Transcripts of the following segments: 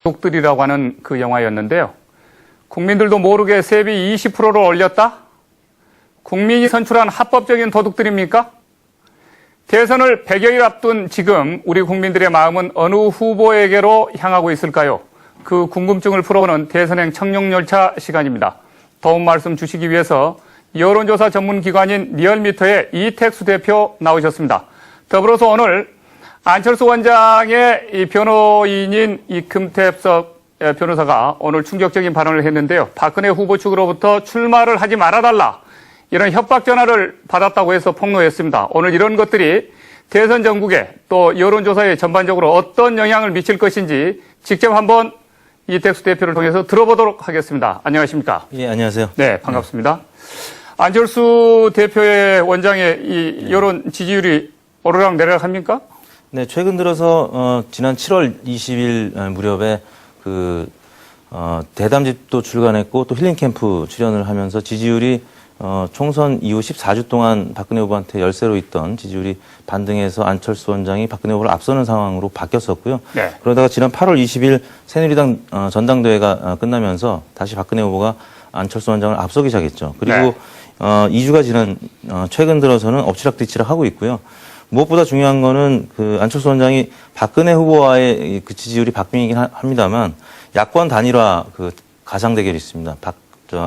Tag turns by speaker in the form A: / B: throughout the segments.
A: 도둑들이라고 하는 그 영화였는데요. 국민들도 모르게 세비 20%를 올렸다? 국민이 선출한 합법적인 도둑들입니까? 대선을 100여일 앞둔 지금 우리 국민들의 마음은 어느 후보에게로 향하고 있을까요? 그 궁금증을 풀어보는 대선행 청룡열차 시간입니다. 도움 말씀 주시기 위해서 여론조사 전문기관인 리얼미터의 이택수 대표 나오셨습니다. 더불어서 오늘 안철수 원장의 이 변호인인 금태섭 변호사가 오늘 충격적인 발언을 했는데요. 박근혜 후보 측으로부터 출마를 하지 말아달라, 이런 협박 전화를 받았다고 해서 폭로했습니다. 오늘 이런 것들이 대선 전국에 또 여론조사에 전반적으로 어떤 영향을 미칠 것인지 직접 한번 이택수 대표를 통해서 들어보도록 하겠습니다. 안녕하십니까?
B: 예, 안녕하세요.
A: 네, 반갑습니다. 안철수 대표의 원장의 이 여론 지지율이 오르락 내리락 합니까?
B: 네, 최근 들어서 지난 7월 20일 무렵에 대담집도 출간했고 또 힐링 캠프 출연을 하면서 지지율이 총선 이후 14주 동안 박근혜 후보한테 열세로 있던 지지율이 반등해서 안철수 원장이 박근혜 후보를 앞서는 상황으로 바뀌었었고요. 네. 그러다가 지난 8월 20일 새누리당 전당대회가 끝나면서 다시 박근혜 후보가 안철수 원장을 앞서기 시작했죠. 그리고 네. 2주가 지난 최근 들어서는 엎치락뒤치락 하고 있고요. 무엇보다 중요한 거는 안철수 원장이 박근혜 후보와의 그 지지율이 바뀌긴 합니다만 야권 단일화 가상 대결이 있습니다.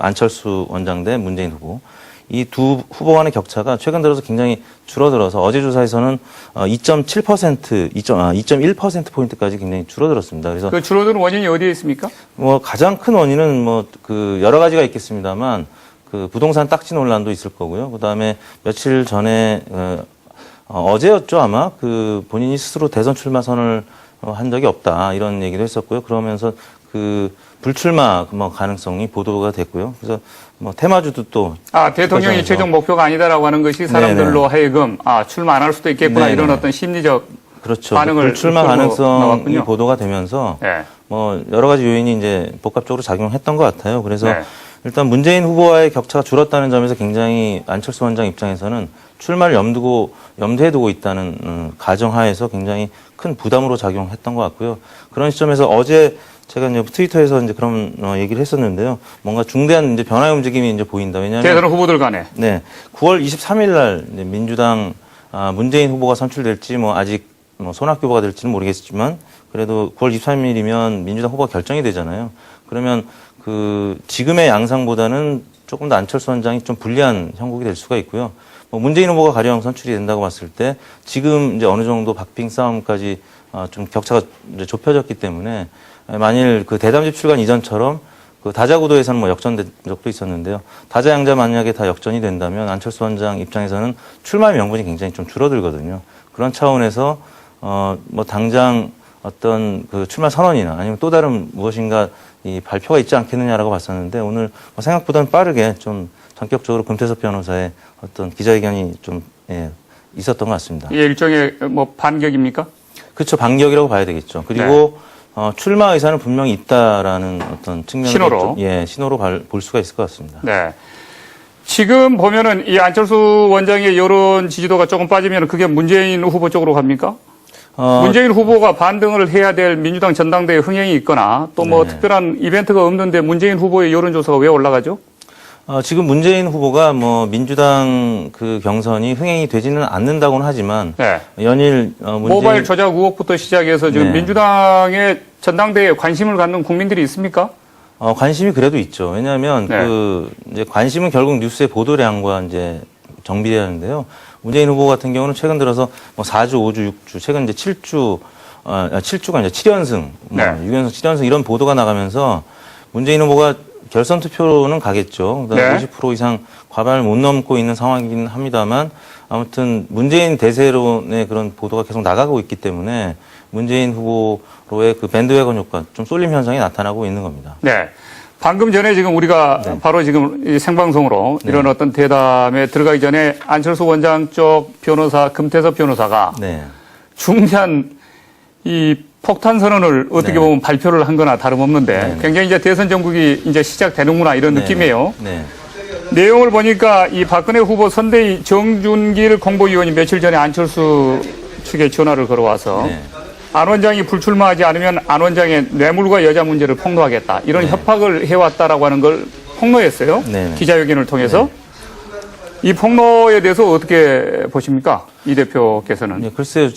B: 안철수 원장 대 문재인 후보. 이 두 후보 간의 격차가 최근 들어서 굉장히 줄어들어서 어제 조사에서는 2.1%포인트까지 굉장히 줄어들었습니다. 그래서
A: 그 줄어드는 원인이 어디에 있습니까?
B: 가장 큰 원인은 여러 가지가 있겠습니다만 부동산 딱지 논란도 있을 거고요. 그다음에 며칠 전에 어제였죠, 아마. 본인이 스스로 대선 출마 선언을 한 적이 없다, 이런 얘기도 했었고요. 그러면서 불출마 가능성이 보도가 됐고요. 그래서 테마주도 또.
A: 대통령이 최종 목표가 아니다라고 하는 것이 사람들로 하여금, 출마 안 할 수도 있겠구나, 이런 어떤 심리적.
B: 그렇죠.
A: 반응을
B: 불출마 가능성이
A: 나왔군요.
B: 보도가 되면서.
A: 네.
B: 여러 가지 요인이 이제 복합적으로 작용했던 것 같아요. 그래서
A: 네.
B: 일단 문재인 후보와의 격차가 줄었다는 점에서 굉장히 안철수 원장 입장에서는 출마를 염두에 두고 있다는 가정하에서 굉장히 큰 부담으로 작용했던 것 같고요. 그런 시점에서 어제 제가 이제 트위터에서 이제 그런 얘기를 했었는데요. 뭔가 중대한 이제 변화의 움직임이 이제 보인다. 왜냐하면
A: 대선 후보들 간에.
B: 네, 9월 23일 날 이제 민주당 문재인 후보가 선출될지 아직 손학규 후보가 될지는 모르겠지만 그래도 9월 23일이면 민주당 후보가 결정이 되잖아요. 그러면 지금의 양상보다는 조금 더 안철수 원장이 좀 불리한 형국이 될 수가 있고요. 문재인 후보가 가령 선출이 된다고 봤을 때 지금 이제 어느 정도 박빙 싸움까지 좀 격차가 이제 좁혀졌기 때문에 만일 대담집 출간 이전처럼 다자구도에서는 역전된 적도 있었는데요. 다자양자 만약에 다 역전이 된다면 안철수 원장 입장에서는 출마의 명분이 굉장히 좀 줄어들거든요. 그런 차원에서 당장 어떤 출마 선언이나 아니면 또 다른 무엇인가 이 발표가 있지 않겠느냐라고 봤었는데 오늘 생각보다는 빠르게 좀 전격적으로 금태섭 변호사의 어떤 기자회견이 좀 있었던 것 같습니다.
A: 일종의 반격입니까?
B: 그렇죠. 반격이라고 봐야 되겠죠. 그리고 네. 출마 의사는 분명히 있다라는 어떤 측면으로
A: 신호로
B: 신호로 볼 수가 있을 것 같습니다.
A: 네. 지금 보면은 이 안철수 원장의 여론 지지도가 조금 빠지면 그게 문재인 후보 쪽으로 갑니까? 문재인 후보가 반등을 해야 될 민주당 전당대회 흥행이 있거나 또
B: 네.
A: 특별한 이벤트가 없는데 문재인 후보의 여론조사가 왜 올라가죠?
B: 지금 문재인 후보가 민주당 경선이 흥행이 되지는 않는다고는 하지만
A: 네.
B: 연일
A: 모바일 조작 의혹부터 시작해서 지금 네. 민주당의 전당대회에 관심을 갖는 국민들이 있습니까?
B: 관심이 그래도 있죠. 왜냐하면
A: 네.
B: 이제 관심은 결국 뉴스의 보도량과 이제 정비돼야 하는데요. 문재인 후보 같은 경우는 최근 들어서 4주, 5주, 6주, 최근 이제 7주가 이제 7연승,
A: 네.
B: 6연승, 7연승 이런 보도가 나가면서 문재인 후보가 결선 투표는 가겠죠.
A: 네.
B: 50% 이상 과반을 못 넘고 있는 상황이긴 합니다만 아무튼 문재인 대세론의 그런 보도가 계속 나가고 있기 때문에 문재인 후보로의 밴드웨건 효과, 좀 쏠림 현상이 나타나고 있는 겁니다.
A: 네. 방금 전에 지금 우리가 네. 바로 지금 이 생방송으로 네. 이런 어떤 대담에 들어가기 전에 안철수 원장 쪽 변호사, 금태섭 변호사가 네. 중대한 이 폭탄 선언을 어떻게
B: 네.
A: 보면 발표를 한 거나 다름없는데
B: 네.
A: 굉장히 이제 대선 전국이 이제 시작되는구나 이런
B: 네.
A: 느낌이에요.
B: 네.
A: 내용을 보니까 이 박근혜 후보 선대위 정준길 공보위원이 며칠 전에 안철수 측에 전화를 걸어와서 네. 안 원장이 불출마하지 않으면 안 원장의 뇌물과 여자 문제를 폭로하겠다. 이런
B: 네.
A: 협박을 해왔다라고 하는 걸 폭로했어요.
B: 네.
A: 기자회견을 통해서. 이 폭로에 대해서 어떻게 보십니까? 이 대표께서는.
B: 예, 글쎄요,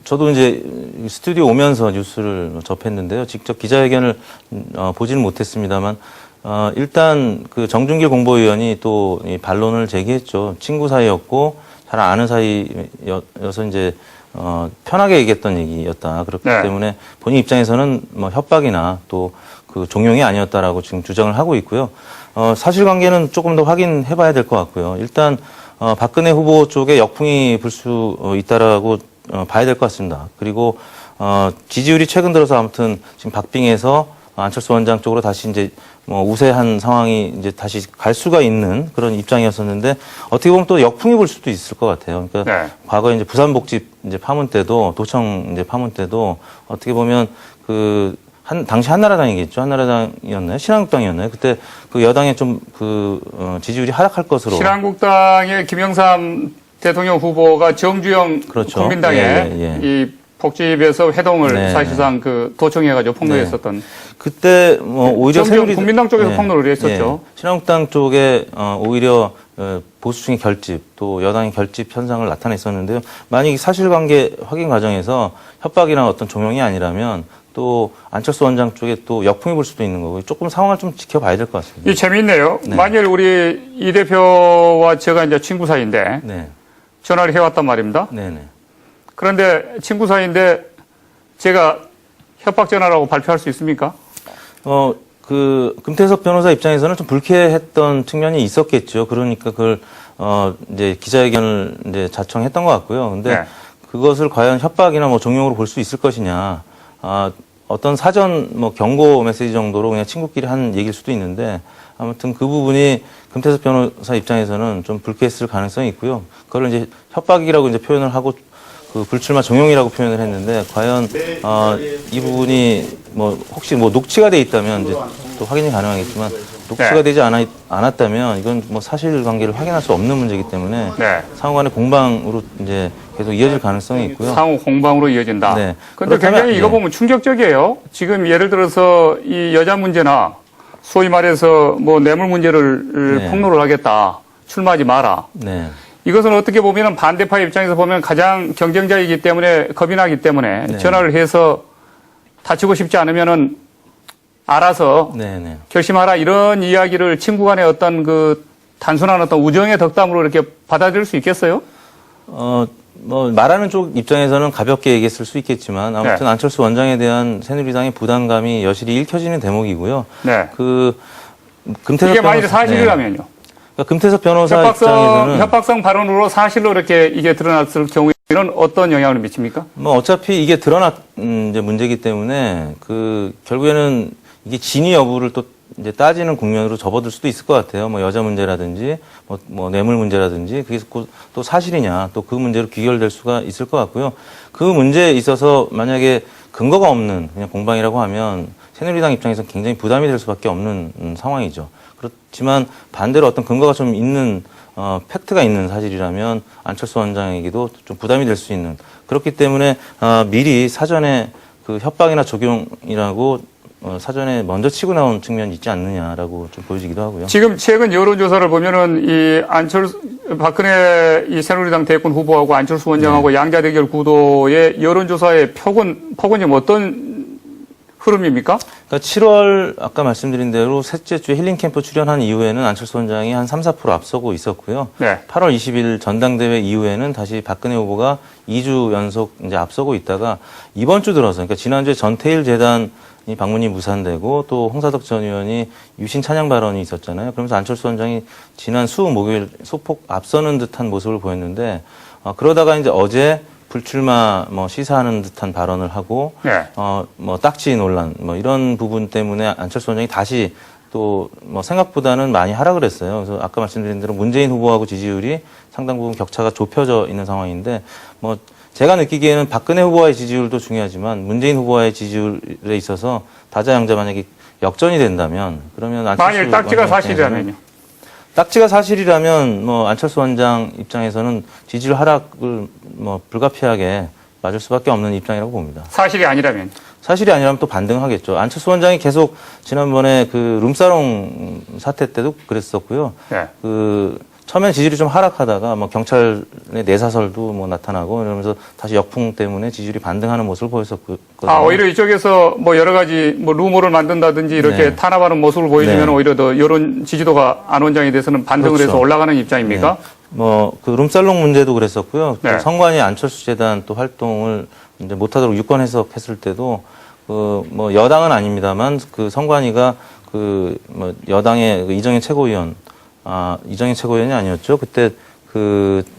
B: 저도 이제 스튜디오 오면서 뉴스를 접했는데요. 직접 기자회견을 보지는 못했습니다만, 일단 그 정준길 공보위원이 또 이 반론을 제기했죠. 친구 사이였고 잘 아는 사이여서 이제 편하게 얘기했던 얘기였다. 그렇기
A: 네.
B: 때문에 본인 입장에서는 뭐 협박이나 또 그 종용이 아니었다라고 지금 주장을 하고 있고요. 사실관계는 조금 더 확인해 봐야 될 것 같고요. 일단, 박근혜 후보 쪽에 역풍이 불 수 있다라고 봐야 될 것 같습니다. 그리고, 지지율이 최근 들어서 아무튼 지금 박빙해서 안철수 원장 쪽으로 다시 이제 뭐 우세한 상황이 이제 다시 갈 수가 있는 그런 입장이었었는데 어떻게 보면 또 역풍이 불 수도 있을 것 같아요. 그러니까
A: 네.
B: 과거에 이제 부산복지 이제 파문 때도 도청 이제 파문 때도 어떻게 보면 당시 한나라당이겠죠. 한나라당이었나요? 신한국당이었나요? 그때 그 여당의 좀 지지율이 하락할 것으로.
A: 신한국당의 김영삼 대통령 후보가 정주영
B: 그렇죠.
A: 국민당에
B: 예.
A: 이 복집에서 회동을
B: 네.
A: 사실상 도청해가지고 폭로했었던.
B: 그때 뭐 오히려
A: 정주영 국민당 쪽에서 폭로를 했었죠.
B: 신한국당 쪽에 오히려 보수층의 결집 또 여당의 결집 현상을 나타냈었는데요. 만약 사실관계 확인 과정에서 협박이나 어떤 종용이 아니라면 또 안철수 원장 쪽에 또 역풍이 불 수도 있는 거고 조금 상황을 좀 지켜봐야 될 것 같습니다.
A: 이 재미있네요.
B: 네.
A: 만일 우리 이 대표와 제가 이제 친구 사이인데
B: 네,
A: 전화를 해왔단 말입니다.
B: 네.
A: 그런데 친구 사이인데 제가 협박 전화라고 발표할 수 있습니까?
B: 금태섭 변호사 입장에서는 좀 불쾌했던 측면이 있었겠죠. 그러니까 그걸 이제 기자회견을 이제 자청했던 것 같고요. 근데
A: 네.
B: 그것을 과연 협박이나 뭐 종용으로 볼 수 있을 것이냐. 어떤 사전 뭐 경고 메시지 정도로 그냥 친구끼리 한 얘기일 수도 있는데 아무튼 그 부분이 금태섭 변호사 입장에서는 좀 불쾌했을 가능성이 있고요. 그걸 이제 협박이라고 이제 표현을 하고 그 불출마 종용이라고 표현을 했는데 과연 이 부분이 뭐 혹시 뭐 녹취가 돼 있다면 이제 또 확인이 가능하겠지만 녹취가
A: 네.
B: 되지 않았다면 이건 뭐 사실관계를 확인할 수 없는 문제이기 때문에
A: 네.
B: 상호간의 공방으로 이제 계속 이어질 가능성이 있고요.
A: 상호 공방으로 이어진다.
B: 네.
A: 그런데
B: 그렇다면,
A: 굉장히 이거
B: 예.
A: 보면 충격적이에요. 지금 예를 들어서 이 여자 문제나 소위 말해서 뭐 뇌물 문제를
B: 네.
A: 폭로를 하겠다. 출마하지 마라.
B: 네.
A: 이것은 어떻게 보면 반대파 입장에서 보면 가장 경쟁자이기 때문에 겁이 나기 때문에
B: 네.
A: 전화를 해서 다치고 싶지 않으면은 알아서
B: 네.
A: 결심하라 이런 이야기를 친구 간의 어떤 단순한 어떤 우정의 덕담으로 이렇게 받아들일 수 있겠어요?
B: 뭐 말하는 쪽 입장에서는 가볍게 얘기했을 수 있겠지만 아무튼
A: 네.
B: 안철수 원장에 대한 새누리당의 부담감이 여실히 읽혀지는 대목이고요.
A: 네.
B: 금태섭
A: 이게 만일
B: 변호사,
A: 사실이라면요.
B: 그러니까 금태섭 변호사 입장에서는
A: 협박성 발언으로 사실로 이렇게 이게 드러났을 경우에는 어떤 영향을 미칩니까?
B: 뭐 어차피 이게 드러난 이제 문제이기 때문에 결국에는 이게 진위 여부를 또 이제 따지는 국면으로 접어들 수도 있을 것 같아요. 뭐 여자 문제라든지 뭐 뇌물 문제라든지 그게 또 사실이냐 또 그 문제로 귀결될 수가 있을 것 같고요. 그 문제에 있어서 만약에 근거가 없는 그냥 공방이라고 하면 새누리당 입장에서 굉장히 부담이 될 수밖에 없는 상황이죠. 그렇지만 반대로 어떤 근거가 좀 있는 팩트가 있는 사실이라면 안철수 원장에게도 좀 부담이 될 수 있는 그렇기 때문에 미리 사전에 그 협박이나 적용이라고 사전에 먼저 치고 나온 측면이 있지 않느냐라고 좀 보여지기도 하고요.
A: 지금 최근 여론조사를 보면은 박근혜 이 새누리당 대권 후보하고 안철수 원장하고
B: 네.
A: 양자 대결 구도의 여론조사의 폭은 지금 어떤 흐름입니까?
B: 그러니까 7월 아까 말씀드린 대로 셋째 주에 힐링 캠프 출연한 이후에는 안철수 원장이 한 3-4% 앞서고 있었고요.
A: 네.
B: 8월 20일 전당대회 이후에는 다시 박근혜 후보가 2주 연속 이제 앞서고 있다가 이번 주 들어서 그러니까 지난주에 전태일 재단이 방문이 무산되고 또 홍사덕 전 의원이 유신 찬양 발언이 있었잖아요. 그러면서 안철수 원장이 지난 목요일 소폭 앞서는 듯한 모습을 보였는데 그러다가 이제 어제 불출마 시사하는 듯한 발언을 하고
A: 네.
B: 딱지 논란 이런 부분 때문에 안철수 원장이 다시 또 생각보다는 많이 하락을 했어요. 그래서 아까 말씀드린 대로 문재인 후보하고 지지율이 상당 부분 격차가 좁혀져 있는 상황인데 제가 느끼기에는 박근혜 후보와의 지지율도 중요하지만 문재인 후보와의 지지율에 있어서 다자양자 만약에 역전이 된다면 그러면 안철수
A: 만일 딱지가
B: 원장
A: 사실이라면요.
B: 딱지가 사실이라면 안철수 원장 입장에서는 지지율 하락을 불가피하게 맞을 수밖에 없는 입장이라고 봅니다.
A: 사실이 아니라면.
B: 사실이 아니라면 또 반등하겠죠. 안철수 원장이 계속 지난번에 그 룸사롱 사태 때도 그랬었고요.
A: 네.
B: 처음엔 지지율이 좀 하락하다가 뭐 경찰의 내사설도 뭐 나타나고 이러면서 다시 역풍 때문에 지지율이 반등하는 모습을 보였었거든요.
A: 오히려 이쪽에서 뭐 여러 가지 뭐 루머를 만든다든지 이렇게
B: 네.
A: 탄압하는 모습을 보여주면
B: 네.
A: 오히려 더 여론 지지도가 안 원장에 대해서는 반등을
B: 그렇죠.
A: 해서 올라가는 입장입니까?
B: 네. 그 룸살롱 문제도 그랬었고요.
A: 네.
B: 또 성관이 안철수 재단 또 활동을 이제 못하도록 유권 해석했을 때도 뭐 여당은 아닙니다만 그 성관이가 뭐 여당의 이정현 최고위원 이정현 최고위원이 아니었죠. 그때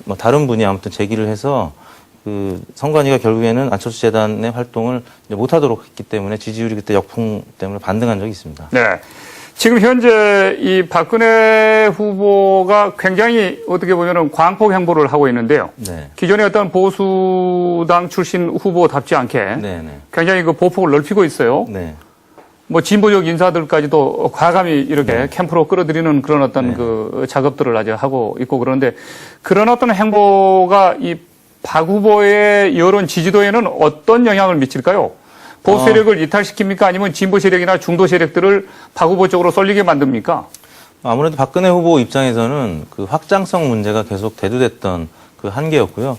B: 뭐 다른 분이 아무튼 제기를 해서 성관이가 결국에는 안철수 재단의 활동을 이제 못하도록 했기 때문에 지지율이 그때 역풍 때문에 반등한 적이 있습니다.
A: 네. 지금 현재 이 박근혜 후보가 굉장히 어떻게 보면은 광폭 행보를 하고 있는데요.
B: 네.
A: 기존의 어떤 보수당 출신 후보답지 않게
B: 네.
A: 굉장히 그 보폭을 넓히고 있어요.
B: 네.
A: 뭐 진보적 인사들까지도 과감히 이렇게
B: 네.
A: 캠프로 끌어들이는 그런 어떤
B: 네.
A: 그 작업들을 아직 하고 있고 그런데 그런 어떤 행보가 이 박 후보의 여론 지지도에는 어떤 영향을 미칠까요? 보수 세력을 이탈시킵니까? 아니면 진보 세력이나 중도 세력들을 박 후보 쪽으로 쏠리게 만듭니까?
B: 아무래도 박근혜 후보 입장에서는 그 확장성 문제가 계속 대두됐던 그 한계였고요.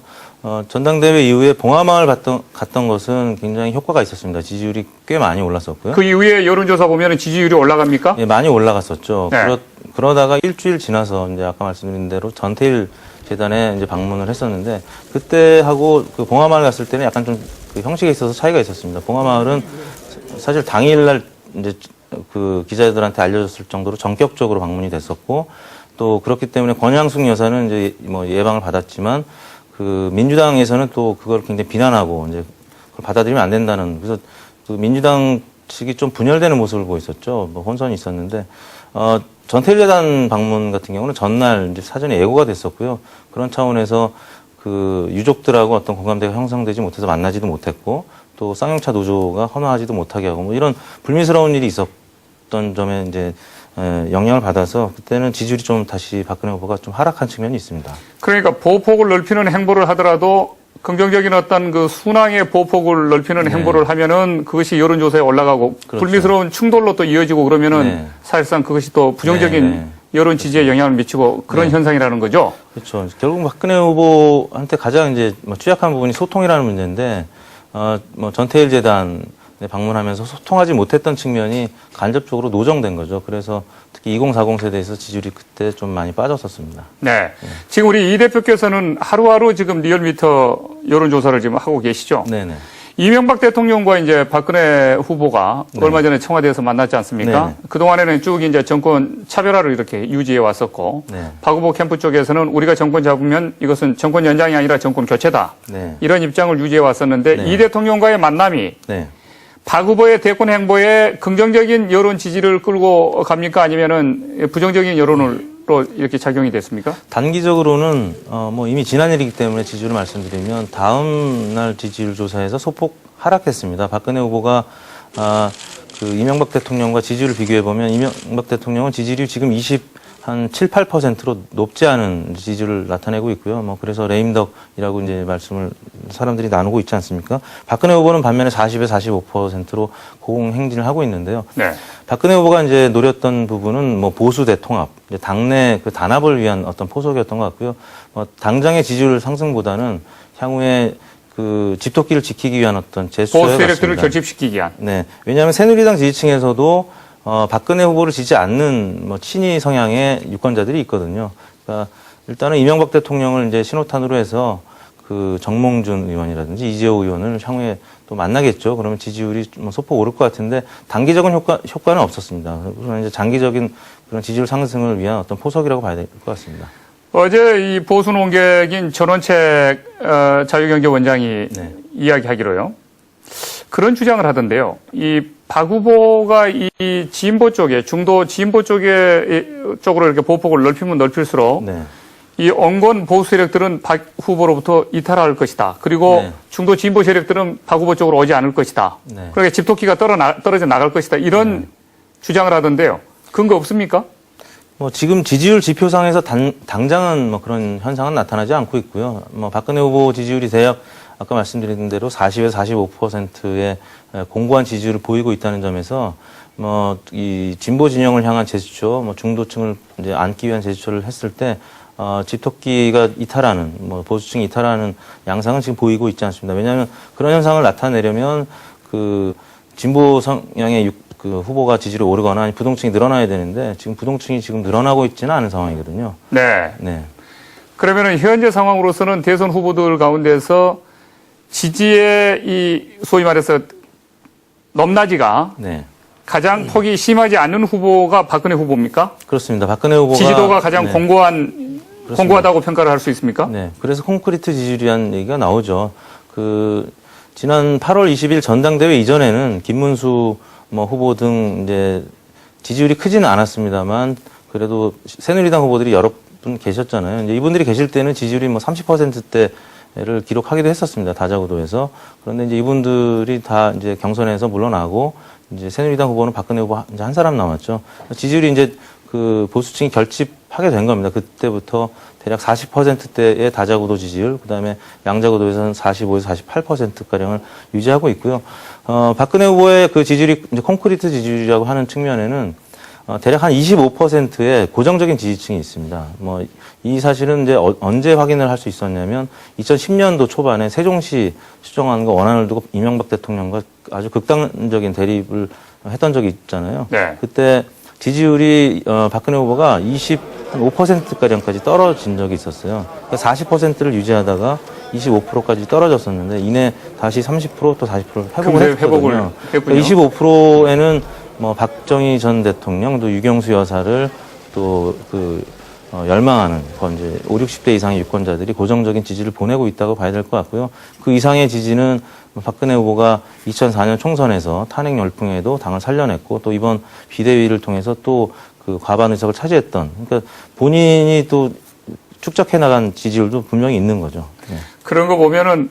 B: 전당대회 이후에 봉화마을 갔던 것은 굉장히 효과가 있었습니다. 지지율이 꽤 많이 올랐었고요.
A: 그 이후에 여론조사 보면 지지율이 올라갑니까?
B: 예, 많이 올라갔었죠.
A: 네.
B: 그러다가 일주일 지나서 이제 아까 말씀드린 대로 전태일 재단에 이제 방문을 했었는데 그때 하고 그 봉화마을 갔을 때는 약간 좀 그 형식에 있어서 차이가 있었습니다. 봉화마을은 사실 당일날 이제 그 기자들한테 알려졌을 정도로 전격적으로 방문이 됐었고 또 그렇기 때문에 권양숙 여사는 이제 뭐 예방을 받았지만 그 민주당에서는 또 그걸 굉장히 비난하고 이제 그걸 받아들이면 안 된다는 그래서 그 민주당 측이 좀 분열되는 모습을 보였었죠. 뭐 혼선이 있었는데 전태일 재단 방문 같은 경우는 전날 이제 사전에 예고가 됐었고요. 그런 차원에서 그 유족들하고 어떤 공감대가 형성되지 못해서 만나지도 못했고 또 쌍용차 노조가 헌화하지도 못하게 하고 뭐 이런 불미스러운 일이 있었던 점에 이제 영향을 받아서 그때는 지지율이 좀 다시 박근혜 후보가 좀 하락한 측면이 있습니다.
A: 그러니까 보폭을 넓히는 행보를 하더라도 긍정적인 어떤 그 순항의 보폭을 넓히는
B: 네.
A: 행보를 하면은 그것이 여론조사에 올라가고
B: 그렇죠.
A: 불미스러운 충돌로 또 이어지고 그러면은
B: 네.
A: 사실상 그것이 또 부정적인
B: 네.
A: 여론 지지에 영향을 미치고 그런
B: 네.
A: 현상이라는 거죠.
B: 그렇죠. 결국 박근혜 후보한테 가장 이제 뭐 취약한 부분이 소통이라는 문제인데, 뭐 전태일 재단에 방문하면서 소통하지 못했던 측면이 간접적으로 노정된 거죠. 그래서 특히 2040 세대에서 지지율이 그때 좀 많이 빠졌었습니다.
A: 네. 지금 우리 이 대표께서는 하루하루 지금 리얼미터 여론조사를 지금 하고 계시죠.
B: 네네.
A: 이명박 대통령과 이제 박근혜 후보가
B: 네.
A: 얼마 전에 청와대에서 만났지 않습니까?
B: 네네.
A: 그동안에는 쭉 이제 정권 차별화를 이렇게 유지해 왔었고,
B: 네.
A: 박 후보 캠프 쪽에서는 우리가 정권 잡으면 이것은 정권 연장이 아니라 정권 교체다.
B: 네.
A: 이런 입장을 유지해 왔었는데
B: 네.
A: 이 대통령과의 만남이
B: 네.
A: 박 후보의 대권 행보에 긍정적인 여론 지지를 끌고 갑니까? 아니면은 부정적인 여론으로 이렇게 작용이 됐습니까?
B: 단기적으로는 뭐 이미 지난 일이기 때문에 지지율을 말씀드리면 다음 날 지지율 조사에서 소폭 하락했습니다. 박근혜 후보가 그 이명박 대통령과 지지율을 비교해 보면 이명박 대통령은 지지율이 지금 한 7, 8%로 높지 않은 지지율을 나타내고 있고요. 뭐 그래서 레임덕이라고 이제 말씀을 사람들이 나누고 있지 않습니까? 박근혜 후보는 반면에 40에 45%로 고공행진을 하고 있는데요.
A: 네.
B: 박근혜 후보가 이제 노렸던 부분은 뭐 보수 대통합, 이제 당내 그 단합을 위한 어떤 포석이었던 것 같고요. 뭐 당장의 지지율 상승보다는 향후에 그 집토끼를 지키기 위한 어떤 제스처
A: 보수 세력들을 결집시키기 위한.
B: 네. 왜냐하면 새누리당 지지층에서도 박근혜 후보를 지지 않는 뭐 친이 성향의 유권자들이 있거든요. 그러니까 일단은 이명박 대통령을 이제 신호탄으로 해서 그 정몽준 의원이라든지 이재호 의원을 향후에 또 만나겠죠. 그러면 지지율이 뭐 소폭 오를 것 같은데 단기적인 효과는 없었습니다. 그러면 이제 장기적인 그런 지지율 상승을 위한 어떤 포석이라고 봐야 될 것 같습니다.
A: 어제 이 보수 논객인 전원책 자유경제원장이
B: 네.
A: 이야기하기로요. 그런 주장을 하던데요. 이 박 후보가 이 진보 쪽에 중도 진보 쪽으로 이렇게 보폭을 넓히면 넓힐수록
B: 네.
A: 이 온건 보수 세력들은 박 후보로부터 이탈할 것이다. 그리고
B: 네.
A: 중도 진보 세력들은 박 후보 쪽으로 오지 않을 것이다.
B: 네.
A: 그러니까 집토끼가 떨어져 나갈 것이다. 이런 주장을 하던데요. 근거 없습니까?
B: 뭐 지금 지지율 지표상에서 당장은 뭐 그런 현상은 나타나지 않고 있고요. 뭐 박근혜 후보 지지율이 대략 아까 말씀드린 대로 40에서 45%의 공고한 지지율을 보이고 있다는 점에서 이 진보 진영을 향한 제스처, 중도층을 이제 안기 위한 제스처를 했을 때 집토끼가 이탈하는, 보수층이 이탈하는 양상은 지금 보이고 있지 않습니다. 왜냐하면 그런 현상을 나타내려면 그 진보 성향의 그 후보가 지지율이 오르거나 아니 부동층이 늘어나야 되는데 지금 부동층이 지금 늘어나고 있지는 않은 상황이거든요.
A: 네.
B: 네.
A: 그러면은 현재 상황으로서는 대선 후보들 가운데서 지지의 이 소위 말해서 넘나지가
B: 네.
A: 가장 폭이 심하지 않은 후보가 박근혜 후보입니까?
B: 그렇습니다. 박근혜 후보가
A: 지지도가 가장
B: 네.
A: 공고하다고 평가를 할 수 있습니까?
B: 네. 그래서 콘크리트 지지율이라는 얘기가 나오죠. 지난 8월 20일 전당대회 이전에는 김문수 후보 등 이제 지지율이 크지는 않았습니다만 그래도 새누리당 후보들이 여러 분 계셨잖아요. 이제 이분들이 계실 때는 지지율이 30%대를 기록하기도 했었습니다. 다자구도에서. 그런데 이제 이분들이 다 이제 경선에서 물러나고 이제 새누리당 후보는 박근혜 후보 이제 한 사람 남았죠. 지지율이 이제 그 보수층이 결집하게 된 겁니다. 그때부터 대략 40%대의 다자구도 지지율, 그다음에 양자구도에서는 45에서 48%가량을 유지하고 있고요. 박근혜 후보의 그 지지율이 이제 콘크리트 지지율이라고 하는 측면에는 대략 한 25%의 고정적인 지지층이 있습니다. 이 사실은 이제 언제 확인을 할 수 있었냐면 2010년도 초반에 세종시 수정안과 원안을 두고 이명박 대통령과 아주 극단적인 대립을 했던 적이 있잖아요.
A: 네.
B: 그때 지지율이 박근혜 후보가 25%가량까지 떨어진 적이 있었어요. 그러니까 40%를 유지하다가 25%까지 떨어졌었는데 이내 다시 30% 또 40%를 회복을 했거든요. 25%에는 박정희 전 대통령 또 유경수 여사를 또 열망하는 이제 5, 60대 이상의 유권자들이 고정적인 지지를 보내고 있다고 봐야 될 것 같고요. 그 이상의 지지는 박근혜 후보가 2004년 총선에서 탄핵 열풍에도 당을 살려냈고 또 이번 비대위를 통해서 또 그 과반 의석을 차지했던 그러니까 본인이 또 축적해 나간 지지율도 분명히 있는 거죠. 네.
A: 그런 거 보면은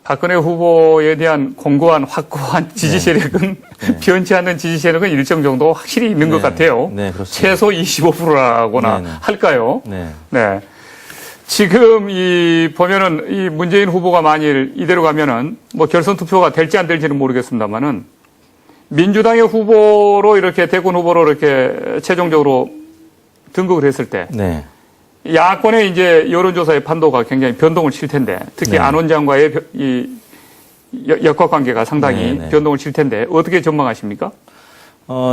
A: 박근혜 후보에 대한 공고한 확고한 지지 세력은 변치 않는 지지 세력은 일정 정도 확실히 있는 것 같아요.
B: 네, 그렇습니다.
A: 최소 25%라거나 할까요?
B: 네.
A: 네. 지금 보면은 이 문재인 후보가 만일 이대로 가면은 결선 투표가 될지 안 될지는 모르겠습니다만은 민주당의 후보로 이렇게 대권 후보로 이렇게 최종적으로 등극을 했을 때
B: 네.
A: 야권의 이제 여론조사의 판도가 굉장히 변동을 칠 텐데 특히
B: 네.
A: 안 원장과의 이 역학관계가 상당히
B: 네.
A: 변동을 칠 텐데 어떻게 전망하십니까?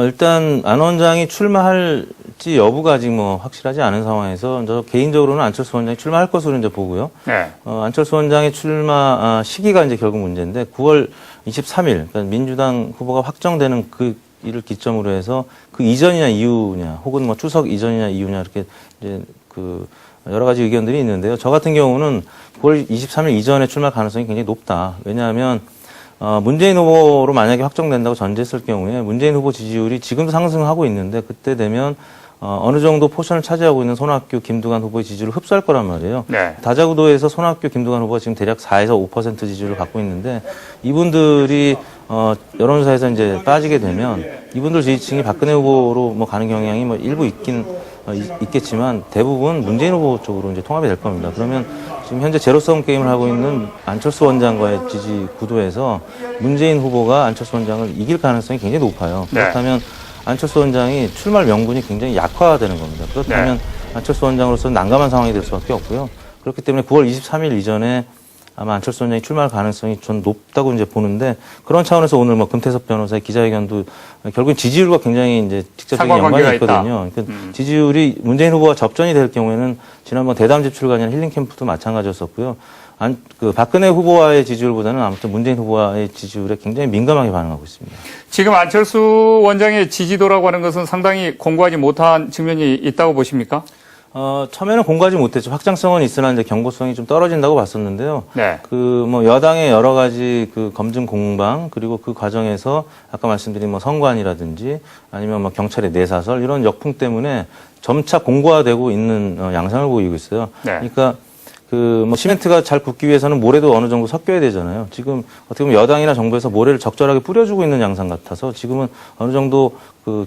B: 일단 안 원장이 출마할지 여부가 아직 확실하지 않은 상황에서 저 개인적으로는 안철수 원장이 출마할 것으로 이제 보고요.
A: 네.
B: 안철수 원장의 출마 시기가 이제 결국 문제인데 9월 23일 그러니까 민주당 후보가 확정되는 그 일을 기점으로 해서 그 이전이냐 이후냐 혹은 추석 이전이냐 이후냐 이렇게 이제 여러 가지 의견들이 있는데요. 저 같은 경우는 9월 23일 이전에 출마 가능성이 굉장히 높다. 왜냐하면 문재인 후보로 만약에 확정된다고 전제했을 경우에 문재인 후보 지지율이 지금도 상승하고 있는데 그때 되면 어느 정도 포션을 차지하고 있는 손학규, 김두관 후보의 지지율을 흡수할 거란 말이에요.
A: 네.
B: 다자구도에서 손학규, 김두관 후보가 지금 대략 4에서 5% 지지율을 갖고 있는데 이분들이 여론조사에서 이제 빠지게 되면 이분들 지지층이 박근혜 후보로 가는 경향이 일부 있겠지만 대부분 문재인 후보 쪽으로 이제 통합이 될 겁니다. 그러면 지금 현재 제로섬 게임을 하고 있는 안철수 원장과의 지지 구도에서 문재인 후보가 안철수 원장을 이길 가능성이 굉장히 높아요.
A: 네.
B: 그렇다면 안철수 원장이 출마 명분이 굉장히 약화되는 겁니다. 그렇다면 안철수 원장으로서는 난감한 상황이 될 수밖에 없고요. 그렇기 때문에 9월 23일 이전에 아마 안철수 원장이 출마할 가능성이 전 높다고 이제 보는데 그런 차원에서 오늘 금태섭 변호사의 기자회견도 결국엔 지지율과 굉장히 이제 직접적인 연관이 있거든요. 그러니까 지지율이 문재인 후보와 접전이 될 경우에는 지난번 대담집 출간이나 힐링 캠프도 마찬가지였었고요. 박근혜 후보와의 지지율보다는 아무튼 문재인 후보와의 지지율에 굉장히 민감하게 반응하고 있습니다.
A: 지금 안철수 원장의 지지도라고 하는 것은 상당히 공고하지 못한 측면이 있다고 보십니까?
B: 처음에는 공고하지 못했죠. 확장성은 있으나 이제 경고성이 좀 떨어진다고 봤었는데요.
A: 네.
B: 여당의 여러 가지 검증 공방 그리고 그 과정에서 아까 말씀드린 선관이라든지 아니면 경찰의 내사설 이런 역풍 때문에 점차 공고화되고 있는 양상을 보이고 있어요.
A: 네.
B: 그러니까 시멘트가 잘 굳기 위해서는 모래도 어느 정도 섞여야 되잖아요. 지금 어떻게 보면 여당이나 정부에서 모래를 적절하게 뿌려주고 있는 양상 같아서 지금은 어느 정도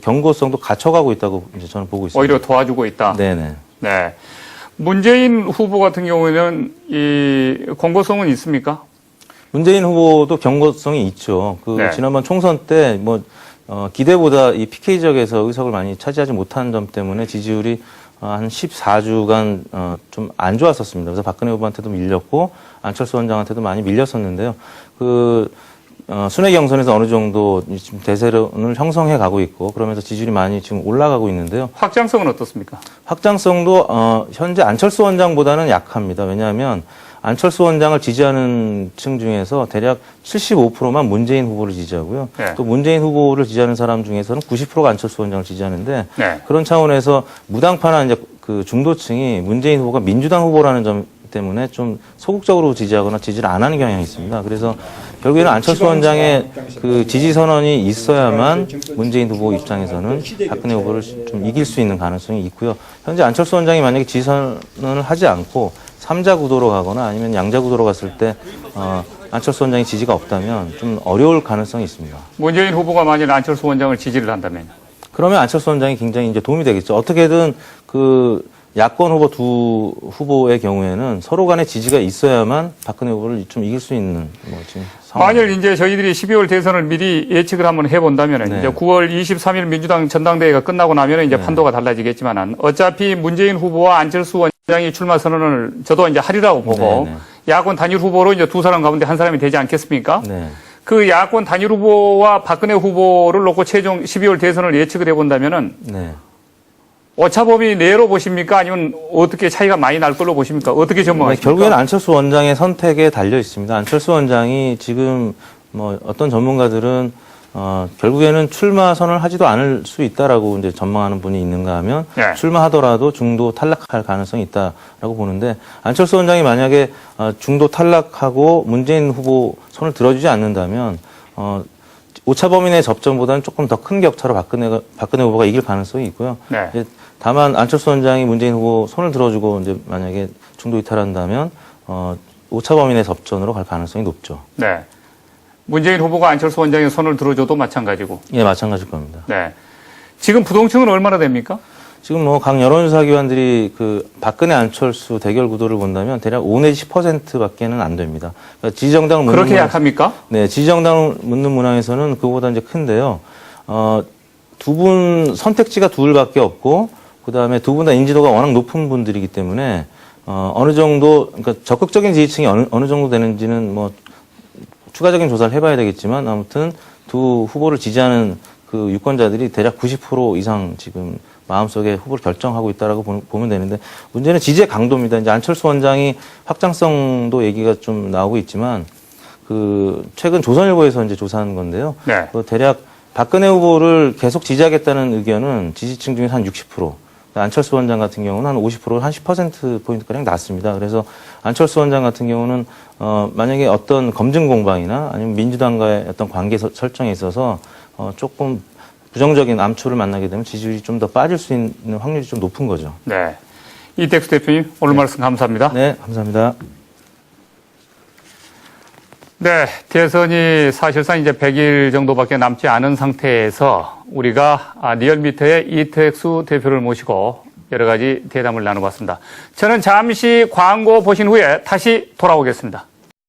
B: 경고성도 갖춰가고 있다고 이제 저는 보고 있습니다.
A: 오히려 도와주고 있다.
B: 네네.
A: 네. 문재인 후보 같은 경우에는 이 공고성은 있습니까?
B: 문재인 후보도 경고성이 있죠.
A: 네.
B: 지난번 총선 때 기대보다 이 PK 지역에서 의석을 많이 차지하지 못한 점 때문에 지지율이 한 14주간 좀 안 좋았었습니다. 그래서 박근혜 후보한테도 밀렸고 안철수 원장한테도 많이 밀렸었는데요. 순회 경선에서 어느 정도 지금 대세론을 형성해 가고 있고 그러면서 지지율이 많이 지금 올라가고 있는데요.
A: 확장성은 어떻습니까?
B: 확장성도 현재 안철수 원장보다는 약합니다. 왜냐하면 안철수 원장을 지지하는 층 중에서 대략 75%만 문재인 후보를 지지하고요.
A: 네.
B: 또 문재인 후보를 지지하는 사람 중에서는 90%가 안철수 원장을 지지하는데
A: 네.
B: 그런 차원에서 무당파나 이제 그 중도층이 문재인 후보가 민주당 후보라는 점 때문에 좀 소극적으로 지지하거나 지지를 안 하는 경향이 있습니다. 그래서 결국에는 안철수 원장의 그 지지 선언이 있어야만 문재인 후보 입장에서는 박근혜 후보를 좀 이길 수 있는 가능성이 있고요. 현재 안철수 원장이 만약에 지지 선언을 하지 않고 3자 구도로 가거나 아니면 양자 구도로 갔을 때 안철수 원장의 지지가 없다면 좀 어려울 가능성이 있습니다.
A: 문재인 후보가 만일 안철수 원장을 지지를 한다면?
B: 그러면 안철수 원장이 굉장히 이제 도움이 되겠죠. 어떻게든 야권 후보 두 후보의 경우에는 서로 간의 지지가 있어야만 박근혜 후보를 좀 이길 수 있는 지금 상황.
A: 만일 이제 저희들이 12월 대선을 미리 예측을 한번 해본다면
B: 네.
A: 이제 9월 23일 민주당 전당대회가 끝나고 나면 이제 판도가 달라지겠지만 어차피 문재인 후보와 안철수 원장이 출마 선언을 저도 이제 하리라고 보고
B: 네.
A: 야권 단일 후보로 이제 두 사람 가운데 한 사람이 되지 않겠습니까?
B: 네.
A: 그 야권 단일 후보와 박근혜 후보를 놓고 최종 12월 대선을 예측을 해본다면은
B: 네.
A: 오차범위 내로 보십니까? 아니면 어떻게 차이가 많이 날 걸로 보십니까? 어떻게 전망하십니까?
B: 결국에는 안철수 원장의 선택에 달려 있습니다. 안철수 원장이 지금 어떤 전문가들은 결국에는 출마 선언을 하지도 않을 수 있다라고 이제 전망하는 분이 있는가 하면
A: 네.
B: 출마하더라도 중도 탈락할 가능성이 있다라고 보는데 안철수 원장이 만약에 중도 탈락하고 문재인 후보 손을 들어주지 않는다면 오차 범위 내 접전보다는 조금 더 큰 격차로 박근혜 후보가 이길 가능성이 있고요.
A: 네.
B: 이제 다만 안철수 원장이 문재인 후보 손을 들어주고 이제 만약에 중도 이탈한다면 오차 범위 내 접전으로 갈 가능성이 높죠.
A: 네. 문재인 후보가 안철수 원장의 손을 들어줘도 마찬가지고.
B: 예, 마찬가지일 겁니다.
A: 네. 지금 부동층은 얼마나 됩니까?
B: 지금 각 여론조사 기관들이 박근혜 안철수 대결 구도를 본다면 대략 5 내지 10%밖에는 안 됩니다. 그러니까 지지정당을 묻는
A: 그렇게 약합니까?
B: 네, 지지정당을 묻는 문항에서는 그보다 이제 큰데요. 두 분 선택지가 둘밖에 없고 그다음에 두 분 다 인지도가 워낙 높은 분들이기 때문에 어느 정도 그러니까 적극적인 지지층이 어느 정도 되는지는 추가적인 조사를 해봐야 되겠지만 아무튼 두 후보를 지지하는 그 유권자들이 대략 90% 이상 지금 마음속에 후보를 결정하고 있다라고 보면 되는데 문제는 지지의 강도입니다. 이제 안철수 원장이 확장성도 얘기가 좀 나오고 있지만 최근 조선일보에서 이제 조사한 건데요.
A: 네.
B: 대략 박근혜 후보를 계속 지지하겠다는 의견은 지지층 중에서 한 60%. 안철수 원장 같은 경우는 한 50%, 한 10%포인트가량 낮습니다. 그래서 안철수 원장 같은 경우는, 만약에 어떤 검증 공방이나 아니면 민주당과의 어떤 관계 설정에 있어서, 조금 부정적인 암초를 만나게 되면 지지율이 좀 더 빠질 수 있는 확률이 좀 높은 거죠.
A: 네. 이택수 대표님, 오늘 말씀 감사합니다.
B: 네, 감사합니다.
A: 네, 대선이 사실상 이제 100일 정도밖에 남지 않은 상태에서 우리가 리얼미터의 이택수 대표를 모시고 여러 가지 대담을 나눠봤습니다. 저는 잠시 광고 보신 후에 다시 돌아오겠습니다.